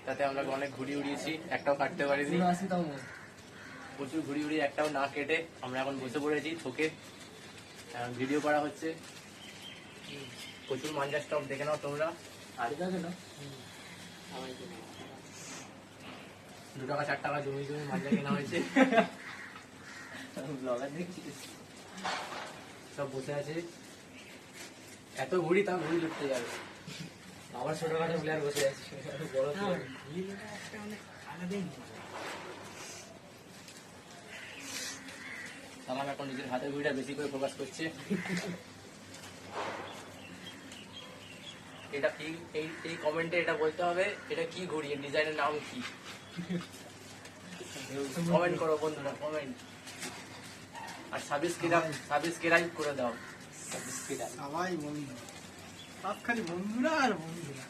তাতে আমরা অনেক ঘুড়ি উড়িয়েছি, একটাও কাটতে পারিনি। প্রচুর ঘুড়ি উড়িয়ে একটাও না কেটে আমরা এখন বসে পড়েছি থোকে, ভিডিও করা হচ্ছে। প্রচুর মাঞ্জা স্টক দেখে নাও তোমরা। আর 2 টাকা 4 টাকা জমি জমি মাঞ্জা কেনা হয়েছে। সব বসে আছে, এত ঘুড়ি তা ঘুড়ি লুটতে যাবে। আবার ছোটখাটো প্লেয়ার বসে আছে, বড় প্লেয়ার। সালাম এখন নিজের হাতের ঘুড়িটা বেশি করে ফোকাস করছে। এটা কি, এই কমেন্টে এটা বলতে হবে, এটা কি ঘুড়ি, এর ডিজাইনের নাম কি? কমেন্ট করো বন্ধুরা, কমেন্ট। আর সাবস্ক্রাইব করে দাও। সবাই বন্ধু, সব খালি বন্ধুরা আর বন্ধুরা।